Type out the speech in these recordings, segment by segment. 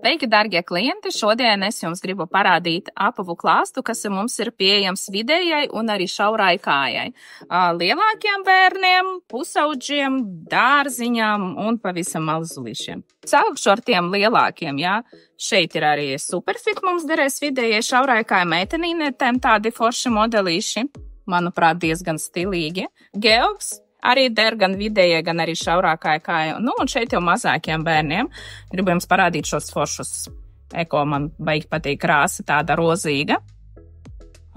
Sveiki, darbie klienti! Šodien es jums gribu parādīt apavu klāstu, kas mums ir pieejams vidējai un arī šaurai kājai. Lielākiem bērniem, pusaudžiem, dārziņām un pavisam mazulīšiem. Sākšu ar tiem lielākiem, jā. Šeit ir arī Superfit mums derēs vidējai šaurai kājai, meitenīnētēm tādi forši modelīši. Manuprāt, diezgan stilīgi. Geox arī der gan vidējai, gan arī šaurākai kājai. Nu, un šeit jau mazākiem bērniem gribu jums parādīt šos foršus. Eko man baigi patīk krāsa, tāda rozīga.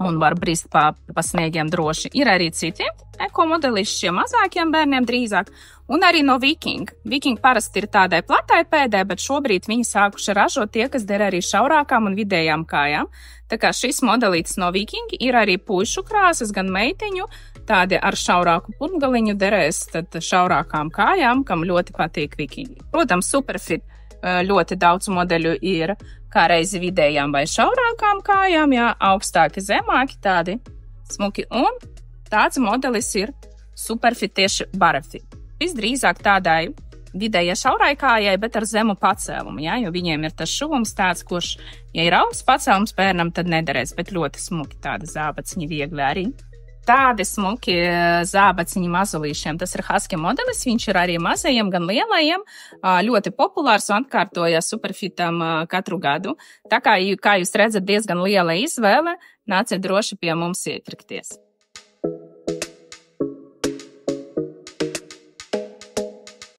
Un var brist pa sniegiem droši. Ir arī citi eko modelīši šiem mazākiem bērniem drīzāk. Un arī no Viking. Viking parasti ir tādai platai pēdē, bet šobrīd viņi sākuši ražot tie, kas der arī šaurākām un vidējām kājām. Tā kā šis modelītis no Viking ir arī puišu krāsas, gan meitiņu, tādi ar šaurāku purngaliņu derēs tad šaurākām kājām, kam ļoti patīk Viking. Protams, Superfit ļoti daudz modeļu ir kā reizi vidējām vai šaurākām kājām, jā, augstāki, zemāki, tādi smuki. Un tāds modelis ir Superfit tieši Barefit. Visdrīzāk tādai vidējai šaurai kājai, bet ar zemu pacēlumu, jā, jo viņiem ir tas šuvums tāds, kurš, ja ir augsts pacēlums bērnam, tad nederēs, bet ļoti smuki tādi zābaciņi viegli arī. Tādi smuki zābaciņi mazulīšiem, tas ir Husky modelis, viņš ir arī mazajiem, gan lielajiem, ļoti populārs un atkārtojas Superfitam katru gadu. Tā kā jūs redzat, diezgan liela izvēle, nāciet droši pie mums iepirkties.